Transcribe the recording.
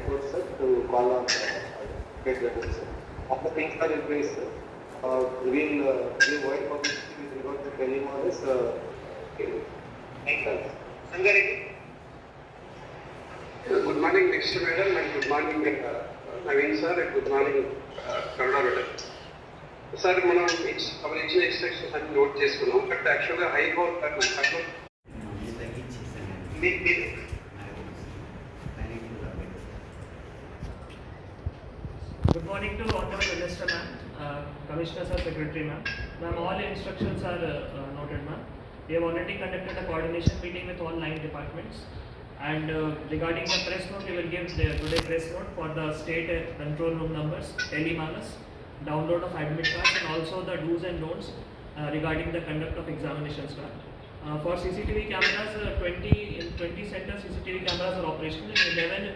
court, sir, to call on get records, sir. All the things are in place, sir. We will give wide publicity with regard to telemodels. Thank you. Reddy. Good morning, next madam, and good morning, Naveen sir, and good morning, Karuna madam. Sir, మనం our ఇచ్చిన instructions అన్ని note చేసుకున్నాం, but యాక్చువల్గా high court Good morning to Honorable Minister ma'am, Commissioner sir, Secretary ma'am. Ma'am, all instructions are noted ma'am. We have already conducted a coordination meeting with all 9 departments. And regarding the press note, we will give today press note for the state control room numbers, telemanus, download of admit cards, and also the do's and don'ts regarding the conduct of examinations. For CCTV cameras, 20 centers CCTV cameras are operational, and 11